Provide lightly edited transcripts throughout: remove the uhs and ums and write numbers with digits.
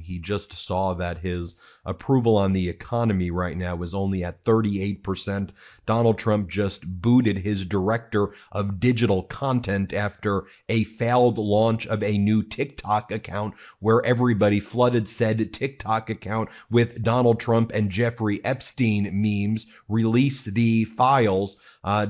he just saw that his approval on the economy right now is only at 38%. Donald Trump just booted his director of digital content after a failed launch of a new TikTok account where everybody flooded said TikTok account with Donald Trump and Jeffrey Epstein memes, release the files.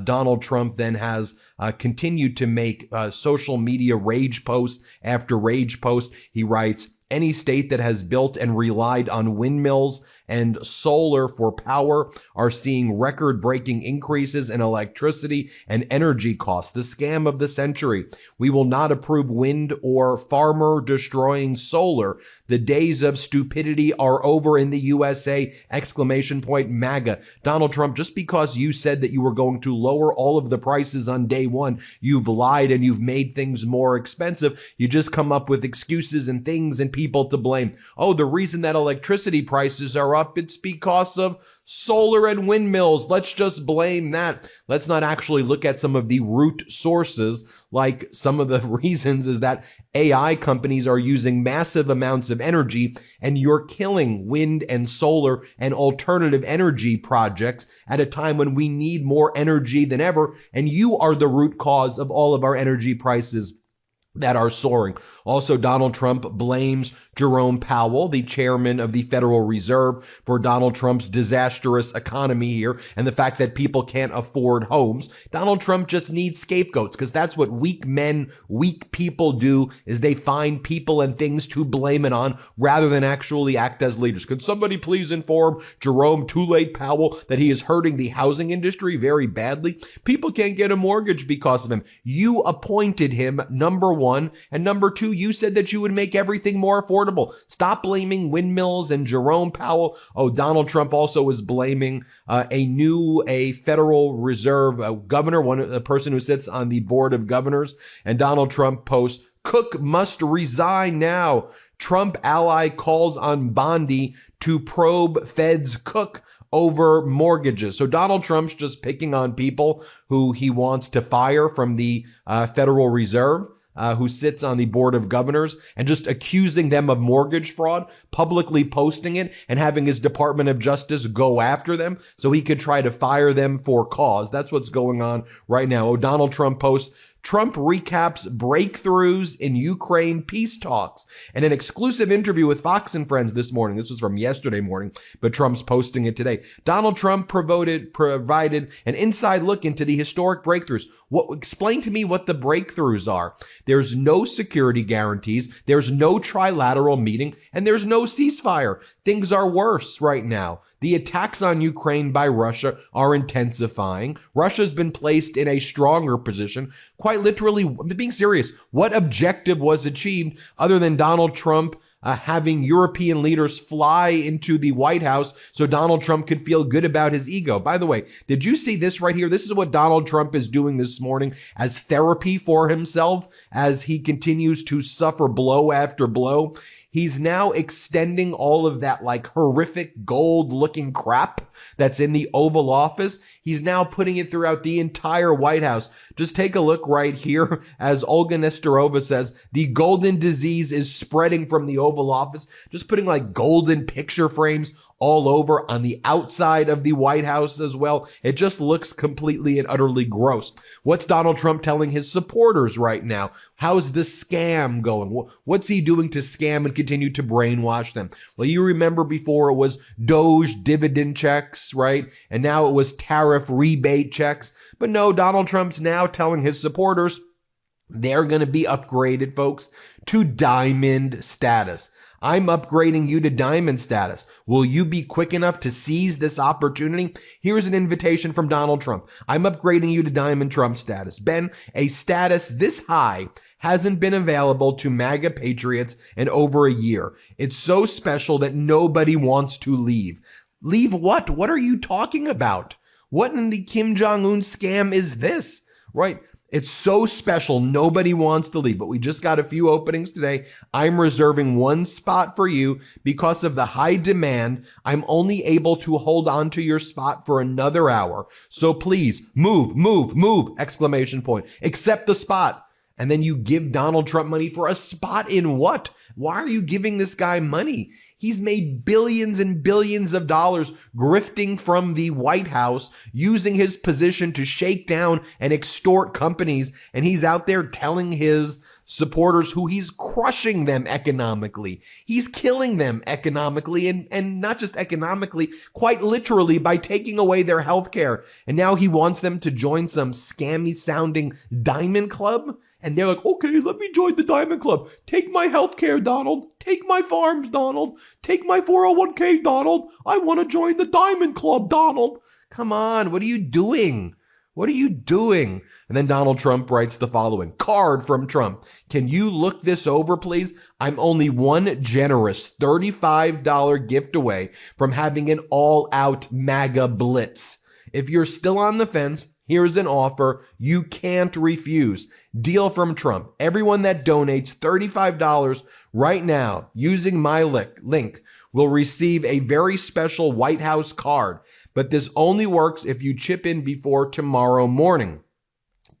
Donald Trump then has continued to make social media rage post after rage post. He writes, any state that has built and relied on windmills and solar for power are seeing record-breaking increases in electricity and energy costs. The scam of the century. We will not approve wind or farmer-destroying solar. The days of stupidity are over in the USA! Exclamation point MAGA. Donald Trump, just because you said that you were going to lower all of the prices on day one, you've lied and you've made things more expensive. You just come up with excuses and things and people to blame. Oh, the reason that electricity prices are up, it's because of solar and windmills. Let's just blame that. Let's not actually look at some of the root sources, like some of the reasons is that AI companies are using massive amounts of energy, and you're killing wind and solar and alternative energy projects at a time when we need more energy than ever, and you are the root cause of all of our energy prices that are soaring. Also, Donald Trump blames Jerome Powell, the chairman of the Federal Reserve, for Donald Trump's disastrous economy here and the fact that people can't afford homes. Donald Trump just needs scapegoats because that's what weak men, weak people do, is they find people and things to blame it on rather than actually act as leaders. Could somebody please inform Jerome Too Late Powell that he is hurting the housing industry very badly? People can't get a mortgage because of him. You appointed him, number one. And number two, you said that you would make everything more affordable. Stop blaming windmills and Jerome Powell. Oh, Donald Trump also is blaming a Federal Reserve governor, a person who sits on the board of governors. And Donald Trump posts, Cook must resign now. Trump ally calls on Bondi to probe Fed's Cook over mortgages. So Donald Trump's just picking on people who he wants to fire from the Federal Reserve. Who sits on the board of governors, and just accusing them of mortgage fraud, publicly posting it, and having his Department of Justice go after them so he could try to fire them for cause. That's what's going on right now. Oh, Donald Trump posts, Trump recaps breakthroughs in Ukraine peace talks. And an exclusive interview with Fox and Friends this morning. This was from yesterday morning, but Trump's posting it today. Donald Trump provided an inside look into the historic breakthroughs. Explain to me what the breakthroughs are. There's no security guarantees. There's no trilateral meeting, and there's no ceasefire. Things are worse right now. The attacks on Ukraine by Russia are intensifying. Russia's been placed in a stronger position. Quite literally, being serious, what objective was achieved other than Donald Trump having European leaders fly into the White House so Donald Trump could feel good about his ego? By the way, did you see this right here? This is what Donald Trump is doing this morning as therapy for himself as he continues to suffer blow after blow. He's now extending all of that like horrific gold looking crap that's in the Oval Office. He's now putting it throughout the entire White House. Just take a look right here as Olga Nestorova says, the golden disease is spreading from the Oval Office. Just putting like golden picture frames all over on the outside of the White House as well. It just looks completely and utterly gross. What's Donald Trump telling his supporters right now? How's the scam going? What's he doing to scam and continue to brainwash them? Well, you remember before it was Doge dividend checks, right? And now it was tariff rebate checks. But no, Donald Trump's now telling his supporters they're going to be upgraded, folks, to diamond status. I'm upgrading you to diamond status. Will you be quick enough to seize this opportunity? Here's an invitation from Donald Trump. I'm upgrading you to diamond Trump status. Ben, a status this high hasn't been available to MAGA patriots in over a year. It's so special that nobody wants to leave. Leave what? What are you talking about? What in the Kim Jong-un scam is this? Right? It's so special, nobody wants to leave, but we just got a few openings today. I'm reserving one spot for you because of the high demand. I'm only able to hold on to your spot for another hour. So please move, move, move, exclamation point. Accept the spot. And then you give Donald Trump money for a spot in what? Why are you giving this guy money? He's made billions and billions of dollars grifting from the White House, using his position to shake down and extort companies. And he's out there telling his supporters who he's crushing them economically. He's killing them economically, and not just economically, quite literally by taking away their health care. And now he wants them to join some scammy sounding diamond club. And they're like, okay, let me join the diamond club. Take my health care, Donald. Take my farms, Donald. Take my 401k, Donald. I want to join the diamond club, Donald. Come on, what are you doing? What are you doing? And then Donald Trump writes the following. Card from Trump. Can you look this over, please? I'm only one generous $35 gift away from having an all-out MAGA blitz. If you're still on the fence, here's an offer you can't refuse. Deal from Trump. Everyone that donates $35 right now using my link will receive a very special White House card. But this only works if you chip in before tomorrow morning.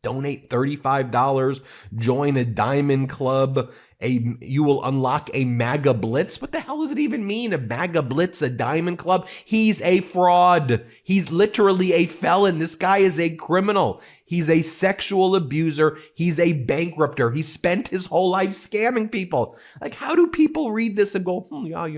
Donate $35, join a diamond club, you will unlock a MAGA blitz. What the hell does it even mean? A MAGA blitz, a diamond club? He's a fraud. He's literally a felon. This guy is a criminal. He's a sexual abuser. He's a bankrupter. He spent his whole life scamming people. Like, how do people read this and go, yeah,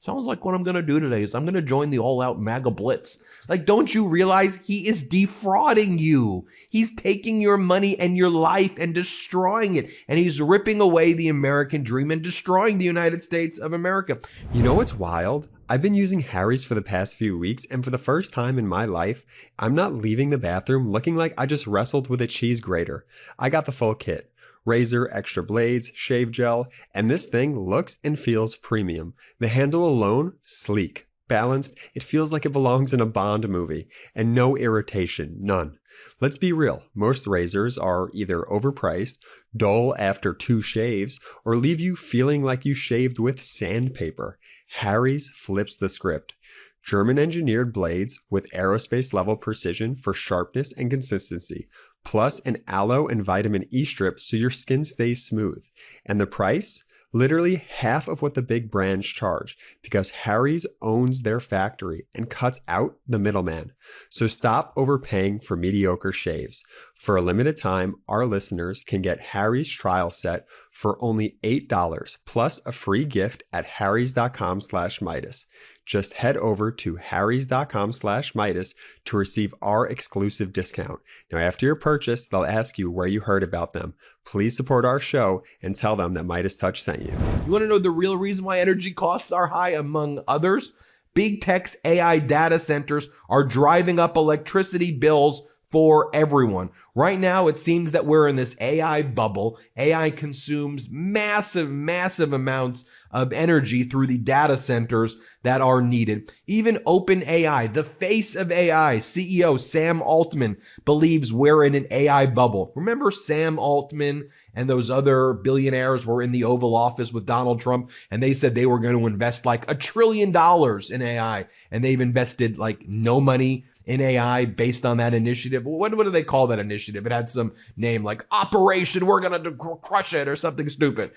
sounds like what I'm going to do today is I'm going to join the all-out MAGA blitz. Like, don't you realize he is defrauding you? He's taking your money and your life and destroying it. And he's ripping away the American dream and destroying the United States of America. You know what's wild? I've been using Harry's for the past few weeks, and for the first time in my life, I'm not leaving the bathroom looking like I just wrestled with a cheese grater. I got the full kit. Razor, extra blades, shave gel, and this thing looks and feels premium. The handle alone, sleek, balanced, it feels like it belongs in a Bond movie, and no irritation, none. Let's be real, most razors are either overpriced, dull after 2 shaves, or leave you feeling like you shaved with sandpaper. Harry's flips the script. German-engineered blades with aerospace-level precision for sharpness and consistency, plus an aloe and vitamin E strip so your skin stays smooth. And the price? Literally half of what the big brands charge, because Harry's owns their factory and cuts out the middleman. So stop overpaying for mediocre shaves. For a limited time, our listeners can get Harry's trial set for only $8 plus a free gift at harrys.com/Meidas. Just head over to harrys.com/Meidas to receive our exclusive discount. Now, after your purchase, they'll ask you where you heard about them. Please support our show and tell them that MeidasTouch sent you. You want to know the real reason why energy costs are high, among others? Big tech's AI data centers are driving up electricity bills for everyone. Right now, it seems that we're in this AI bubble. AI consumes massive, massive amounts of energy through the data centers that are needed. Even OpenAI, the face of AI, CEO Sam Altman, believes we're in an AI bubble. Remember Sam Altman and those other billionaires were in the Oval Office with Donald Trump, and they said they were going to invest like $1 trillion in AI, and they've invested like no money in AI based on that initiative. What do they call that initiative? It had some name like Operation We're Gonna Crush It or something stupid.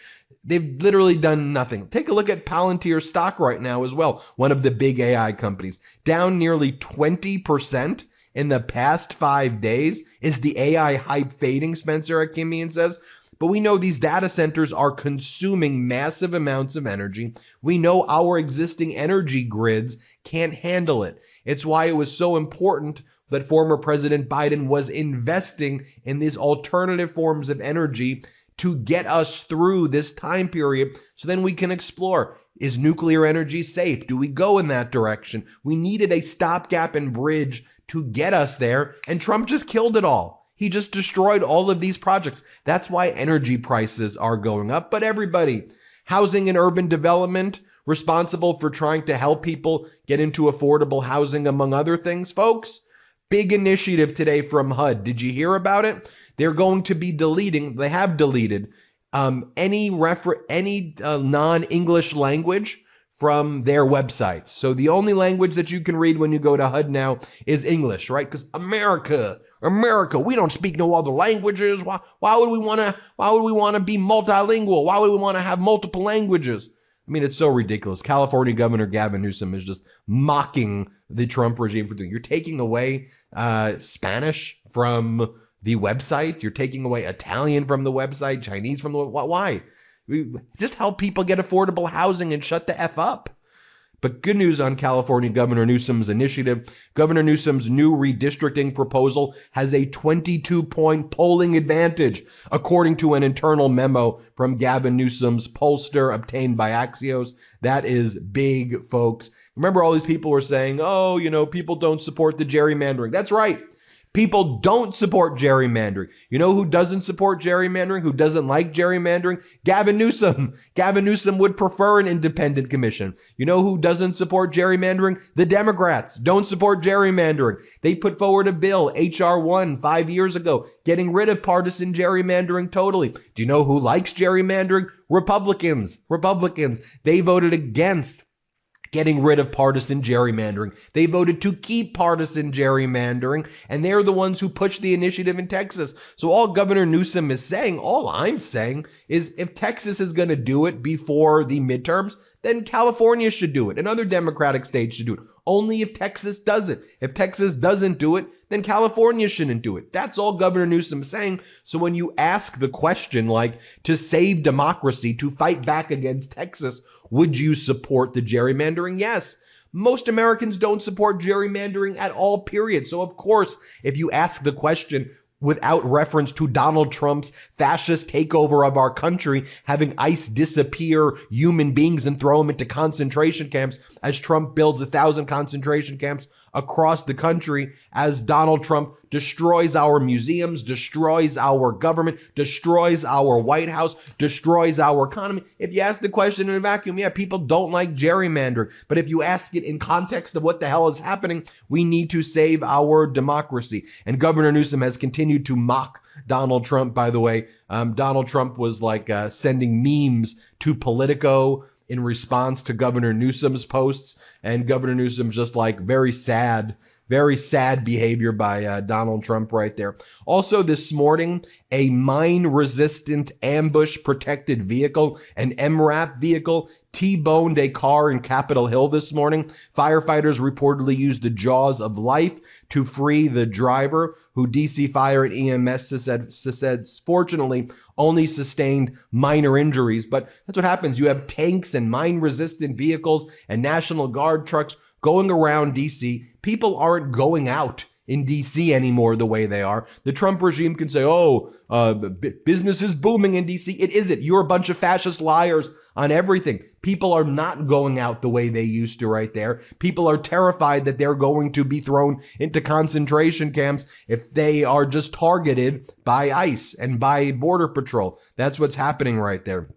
They've literally done nothing. Take a look at Palantir stock right now as well, one of the big AI companies, down nearly 20% in the past 5 days. Is the AI hype fading, Spencer Akimian says? But we know these data centers are consuming massive amounts of energy. We know our existing energy grids can't handle it. It's why it was so important that former President Biden was investing in these alternative forms of energy to get us through this time period so then we can explore. Is nuclear energy safe? Do we go in that direction? We needed a stopgap and bridge to get us there, and Trump just killed it all. He just destroyed all of these projects. That's why energy prices are going up. But everybody, housing and urban development, responsible for trying to help people get into affordable housing, among other things, folks. Big initiative today from HUD. Did you hear about it? They're going to be deleting, they have deleted any non-English language from their websites. So the only language that you can read when you go to HUD now is English, right? Because America, America, we don't speak no other languages. Why would we want to be multilingual? Why would we want to have multiple languages? I mean, it's so ridiculous. California Governor Gavin Newsom is just mocking the Trump regime for doing. You're taking away Spanish from the website. You're taking away Italian from the website, Chinese from the website. Why? Just help people get affordable housing and shut the F up. But good news on California Governor Newsom's initiative. Governor Newsom's new redistricting proposal has a 22-point polling advantage, according to an internal memo from Gavin Newsom's pollster obtained by Axios. That is big, folks. Remember, all these people were saying, oh, people don't support the gerrymandering. That's right. People don't support gerrymandering. You know who doesn't support gerrymandering? Who doesn't like gerrymandering? Gavin Newsom. Gavin Newsom would prefer an independent commission. You know who doesn't support gerrymandering? The Democrats don't support gerrymandering. They put forward a bill, H.R. 1, 5 years ago, getting rid of partisan gerrymandering totally. Do you know who likes gerrymandering? Republicans. They voted against getting rid of partisan gerrymandering. They voted to keep partisan gerrymandering, and they're the ones who pushed the initiative in Texas. So all Governor Newsom is saying, all I'm saying is if Texas is going to do it before the midterms, then California should do it, and other Democratic states should do it. Only if Texas does it. If Texas doesn't do it, then California shouldn't do it. That's all Governor Newsom is saying. So when you ask the question, like, to save democracy, to fight back against Texas, would you support the gerrymandering? Yes. Most Americans don't support gerrymandering at all, period. So of course, if you ask the question without reference to Donald Trump's fascist takeover of our country, having ICE disappear human beings and throw them into concentration camps as Trump builds 1,000 concentration camps across the country, as Donald Trump destroys our museums, destroys our government, destroys our White House, destroys our economy. If you ask the question in a vacuum, yeah, people don't like gerrymandering. But if you ask it in context of what the hell is happening, we need to save our democracy. And Governor Newsom has continued to mock Donald Trump, by the way. Donald Trump was like sending memes to Politico in response to Governor Newsom's posts, and Governor Newsom just like very sad behavior by Donald Trump right there. Also this morning, a mine-resistant ambush-protected vehicle, an MRAP vehicle, T-boned a car in Capitol Hill this morning. Firefighters reportedly used the jaws of life to free the driver, who DC Fire and EMS said fortunately only sustained minor injuries. But that's what happens. You have tanks and mine-resistant vehicles and National Guard trucks going around DC. People aren't going out in DC anymore the way they are. The Trump regime can say, business is booming in DC. It isn't. You're a bunch of fascist liars on everything. People are not going out the way they used to right there. People are terrified that they're going to be thrown into concentration camps if they are just targeted by ICE and by Border Patrol. That's what's happening right there.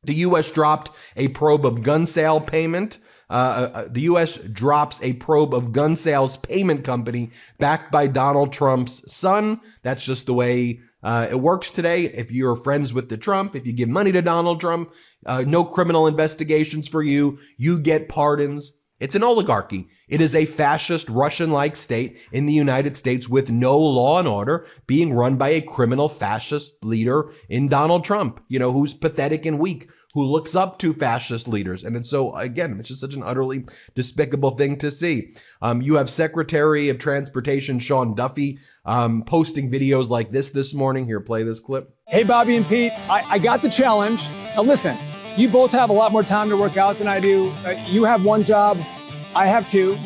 The U.S. dropped a probe of gun sale payment. The U.S. drops a probe of gun sales payment company backed by Donald Trump's son. That's just the way it works today. If you're friends with the Trump, if you give money to Donald Trump, no criminal investigations for you. You get pardons. It's an oligarchy. It is a fascist Russian-like state in the United States with no law and order, being run by a criminal fascist leader in Donald Trump, who's pathetic and weak, who looks up to fascist leaders. And so, again, it's just such an utterly despicable thing to see. You have Secretary of Transportation Sean Duffy posting videos like this morning. Here, play this clip. Hey, Bobby and Pete, I got the challenge. Now, listen, you both have a lot more time to work out than I do. You have one job, I have two.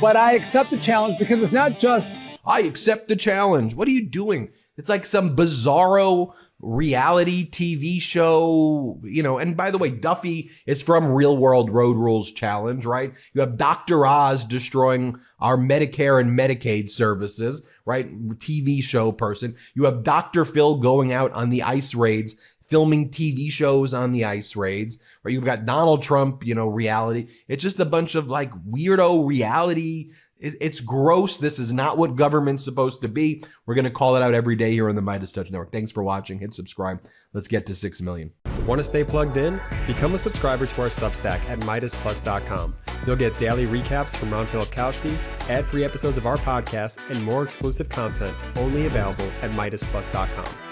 But I accept the challenge because it's not just... I accept the challenge. What are you doing? It's like some bizarro reality TV show, and by the way, Duffy is from Real World Road Rules Challenge, right? You have Dr. Oz destroying our Medicare and Medicaid services, right? TV show person. You have Dr. Phil going out on the ICE raids, filming TV shows on the ice raids, right? You've got Donald Trump, reality. It's just a bunch of like weirdo reality. It's gross. This is not what government's supposed to be. We're going to call it out every day here on the MeidasTouch Network. Thanks for watching. Hit subscribe. Let's get to 6 million. Want to stay plugged in? Become a subscriber to our Substack at MeidasPlus.com. You'll get daily recaps from Ron Filipkowski, ad-free episodes of our podcast, and more exclusive content only available at MeidasPlus.com.